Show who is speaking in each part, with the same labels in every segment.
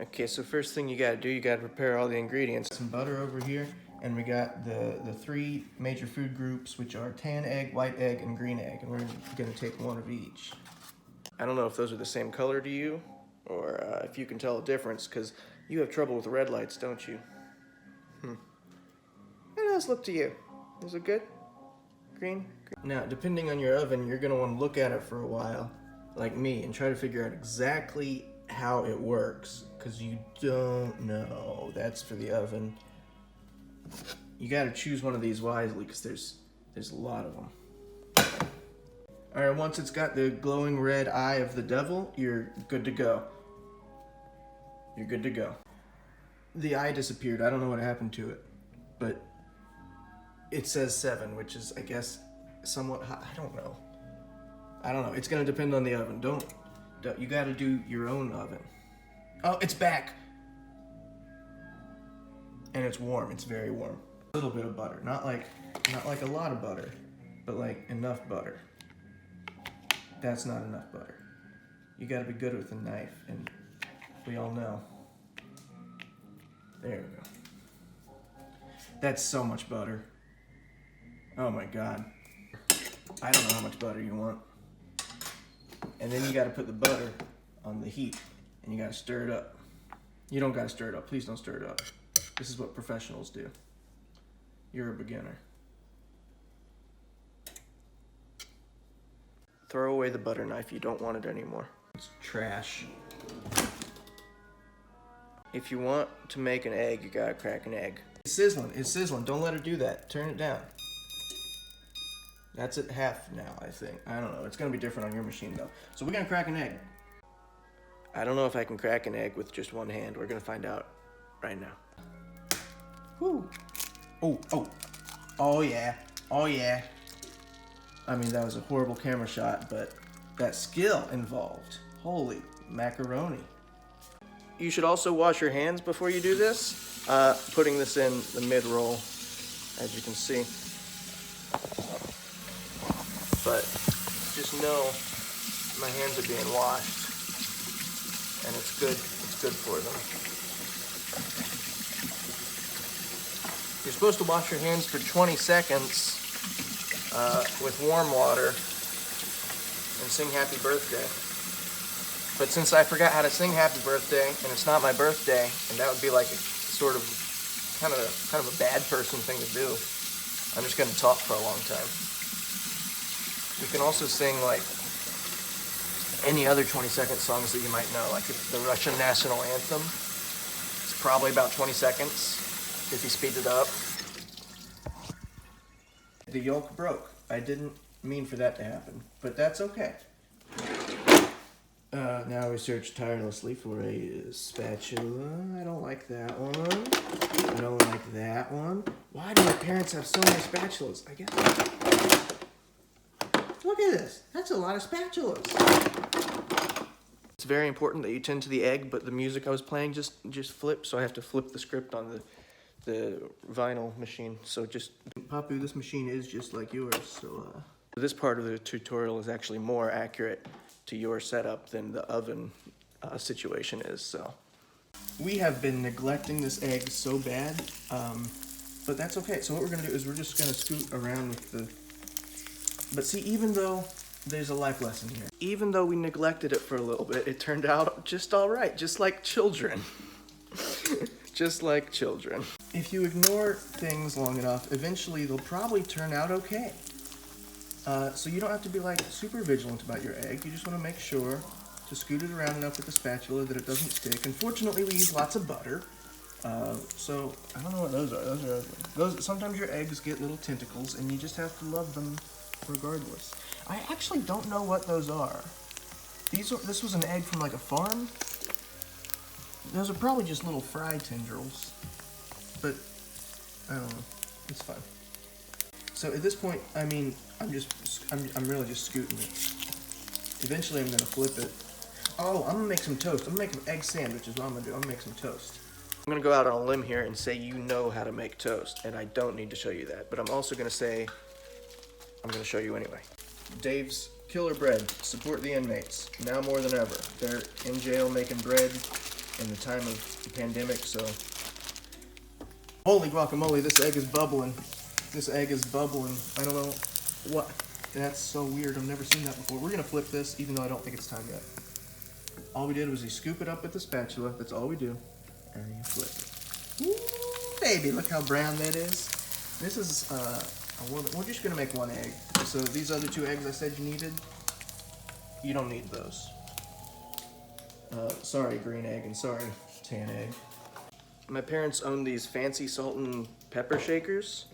Speaker 1: Okay, so first thing you gotta do, you gotta prepare all the ingredients. Some butter over here, and we got the three major food groups, which are tan egg, white egg, and green egg, and we're gonna take one of each. I don't know if those are the same color to you, or if you can tell a difference, because you have trouble with red lights, don't you? How does it look to you? Is it good? Green? Now, depending on your oven, you're gonna wanna look at it for a while, like me, and try to figure out exactly how it works, because you don't know. That's for the oven. You got to choose one of these wisely, because there's a lot of them. All right, once it's got the glowing red eye of the devil, you're good to go. You're good to go. The eye disappeared. I don't know what happened to it, but it says 7, which is, I guess, somewhat high. I don't know. It's gonna depend on the oven. You got to do your own oven. Oh, it's back. And it's warm. It's very warm. A little bit of butter, not like a lot of butter, but like enough butter. That's not enough butter. You got to be good with a knife, and we all know. There we go. That's so much butter. Oh my God. I don't know how much butter you want. And then you got to put the butter on the heat, and you got to stir it up. You don't got to stir it up. Please don't stir it up. This is what professionals do. You're a beginner. Throw away the butter knife. You don't want it anymore. It's trash. If you want to make an egg, you got to crack an egg. It's sizzling. It's sizzling. Don't let it do that. Turn it down. That's at half now, I think. I don't know. It's going to be different on your machine, though. So we're going to crack an egg. I don't know if I can crack an egg with just one hand. We're going to find out right now. Woo. Oh, yeah. Oh, yeah. I mean, that was a horrible camera shot, but that skill involved. Holy macaroni. You should also wash your hands before you do this. Putting this in the mid-roll, as you can see. But just know my hands are being washed, and it's good for them. You're supposed to wash your hands for 20 seconds with warm water and sing happy birthday. But since I forgot how to sing happy birthday, and it's not my birthday, and that would be like a sort of kind of a bad person thing to do, I'm just gonna talk for a long time. You can also sing like any other 20-second songs that you might know, like the Russian national anthem. It's probably about 20 seconds if you speed it up. The yolk broke. I didn't mean for that to happen, but that's okay. Now we search tirelessly for a spatula. I don't like that one. I don't like that one. Why do my parents have so many spatulas? I guess. Look at this. That's a lot of spatulas. It's very important that you tend to the egg, but the music I was playing just flipped, so I have to flip the script on the vinyl machine. So just, Papu, this machine is just like yours. So this part of the tutorial is actually more accurate to your setup than the oven situation is. So we have been neglecting this egg so bad, but that's okay. So what we're gonna do is we're just gonna scoot around with the. But see, even though there's a life lesson here, even though we neglected it for a little bit, it turned out just all right, just like children. Just like children. If you ignore things long enough, eventually they'll probably turn out okay. So you don't have to be like super vigilant about your egg. You just want to make sure to scoot it around enough with the spatula that it doesn't stick. Unfortunately, we use lots of butter. So I don't know what those are. Those sometimes your eggs get little tentacles, and you just have to love them regardless. I actually don't know what those are. This was an egg from like a farm. Those are probably just little fry tendrils, but I don't know. It's fine. So at this point, I mean, I'm really just scooting it. Eventually, I'm gonna flip it. Oh, I'm gonna make some toast. I'm gonna make an egg sandwich is what I'm gonna do. I'm gonna make some toast. I'm gonna go out on a limb here and say you know how to make toast, and I don't need to show you that. But I'm also gonna say I'm gonna show you anyway. Dave's Killer Bread. Support the inmates now more than ever. They're in jail making bread in the time of the pandemic, so. Holy guacamole, this egg is bubbling. This egg is bubbling. I don't know what. That's so weird. I've never seen that before. We're gonna flip this, even though I don't think it's time yet. All we did was you scoop it up with the spatula. That's all we do. And you flip it. Ooh, baby, look how brown that is. This is, we're just gonna make one egg. So these other 2 eggs I said you needed, you don't need those. Sorry, green egg, and sorry, tan egg. My parents own these fancy salt and pepper shakers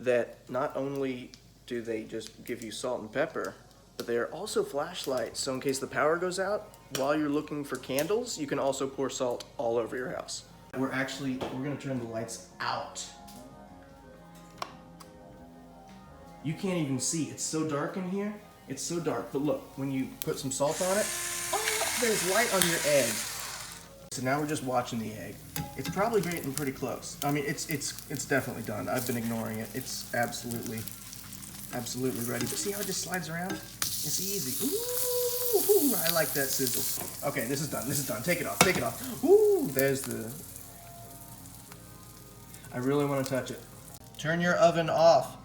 Speaker 1: that not only do they just give you salt and pepper, but they are also flashlights. So in case the power goes out, while you're looking for candles, you can also pour salt all over your house. We're gonna turn the lights out. You can't even see, it's so dark in here. It's so dark, but look, when you put some salt on it, oh, there's light on your egg. So now we're just watching the egg. It's probably getting pretty close. I mean, it's definitely done. I've been ignoring it. It's absolutely ready. But see how it just slides around? It's easy. Ooh, I like that sizzle. Okay, this is done. This is done. Take it off. Take it off. Ooh, there's the. I really want to touch it. Turn your oven off.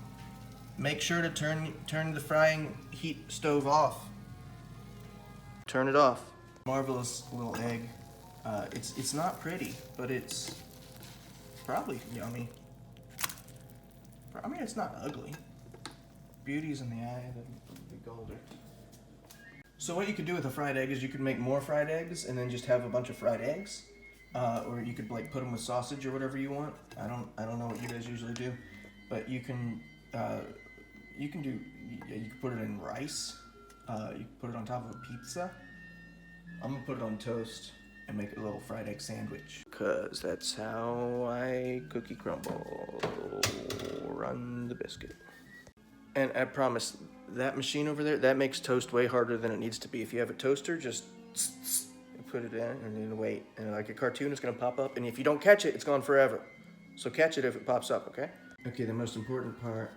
Speaker 1: Make sure to turn the frying heat stove off. Turn it off. Marvelous little egg. It's not pretty, but it's probably yummy. I mean, it's not ugly. Beauty's in the eye of the beholder. So what you could do with a fried egg is you could make more fried eggs and then just have a bunch of fried eggs, or you could like put them with sausage or whatever you want. I don't know what you guys usually do, but you can put it in rice. You can put it on top of a pizza. I'm gonna put it on toast and make a little fried egg sandwich. Cause that's how I cookie crumble. Run the biscuit. And I promise, that machine over there, that makes toast way harder than it needs to be. If you have a toaster, just put it in and then wait. And like a cartoon, it's gonna pop up. And if you don't catch it, it's gone forever. So catch it if it pops up, okay? Okay, the most important part.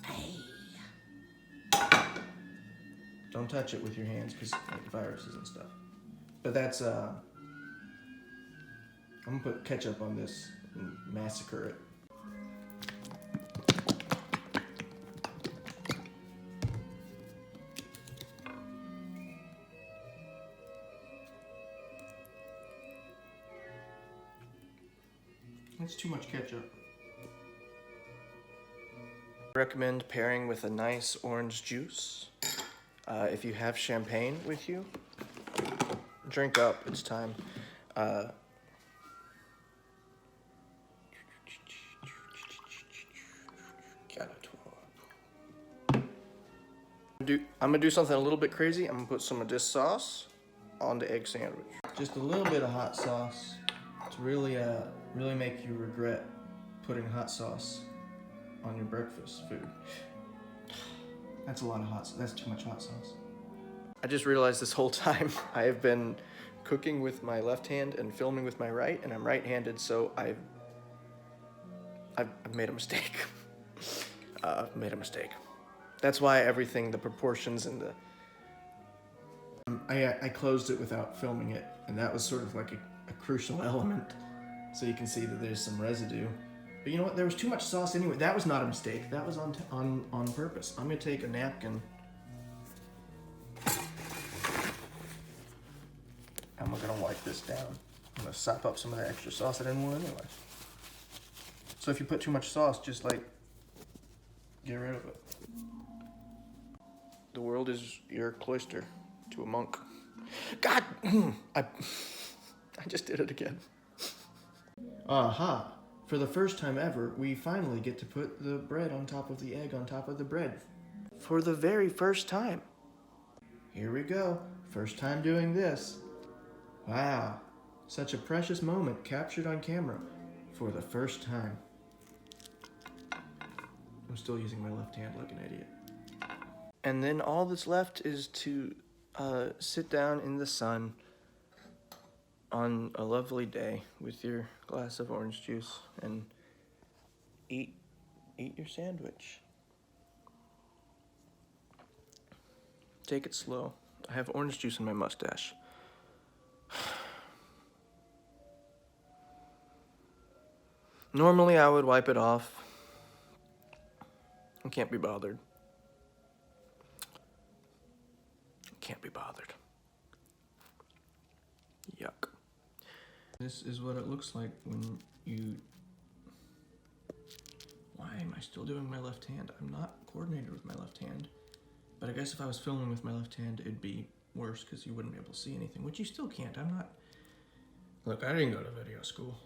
Speaker 1: Hey. Don't touch it with your hands because like viruses and stuff. But that's, I'm gonna put ketchup on this and massacre it. That's too much ketchup. I recommend pairing with a nice orange juice. If you have champagne with you, drink up, it's time. I'm gonna do something a little bit crazy. I'm gonna put some of this sauce on the egg sandwich. Just a little bit of hot sauce to really make you regret putting hot sauce on your breakfast food. That's a lot of hot sauce. That's too much hot sauce. I just realized this whole time I have been cooking with my left hand and filming with my right, and I'm right-handed, so I've made a mistake. I've made a mistake. That's why everything, the proportions and the... I closed it without filming it, and that was sort of like a crucial element. So you can see that there's some residue. But you know what? There was too much sauce anyway. That was not a mistake. That was on purpose. I'm gonna take a napkin. I'm gonna wipe this down. I'm gonna sop up some of the extra sauce I didn't want anyway. So if you put too much sauce, just like, get rid of it. The world is your cloister to a monk. God, I just did it again. Aha. For the first time ever, we finally get to put the bread on top of the egg on top of the bread. For the very first time. Here we go. First time doing this. Wow. Such a precious moment captured on camera for the first time. I'm still using my left hand like an idiot. And then all that's left is to sit down in the sun on a lovely day with your glass of orange juice and eat your sandwich. Take it slow. I have orange juice in my mustache. Normally I would wipe it off. I can't be bothered. Can't be bothered. Yuck. This is what it looks like when you... Why am I still doing my left hand? I'm not coordinated with my left hand. But I guess if I was filming with my left hand, it'd be worse because you wouldn't be able to see anything, which you still can't. I'm not... Look, I didn't go to video school.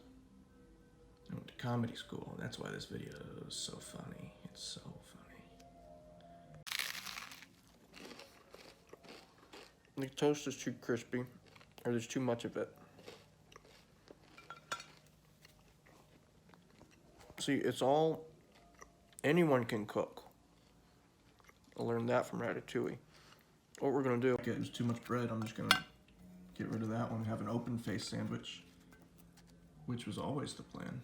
Speaker 1: I went to comedy school. That's why this video is so funny. It's so funny. The toast is too crispy, or there's too much of it. See, it's all... Anyone can cook. I learned that from Ratatouille. What we're gonna do... Okay, there's too much bread. I'm just gonna get rid of that one and have an open face sandwich, which was always the plan.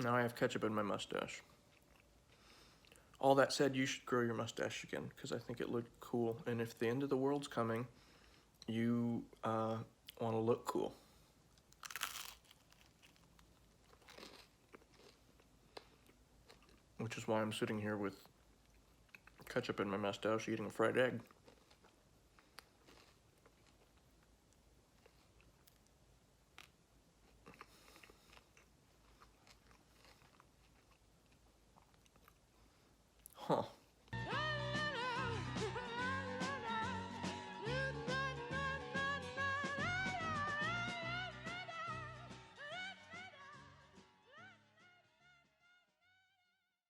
Speaker 1: Now I have ketchup in my mustache. All that said, you should grow your mustache again, because I think it looked cool. And if the end of the world's coming, you want to look cool. Which is why I'm sitting here with ketchup in my mustache eating a fried egg. Huh.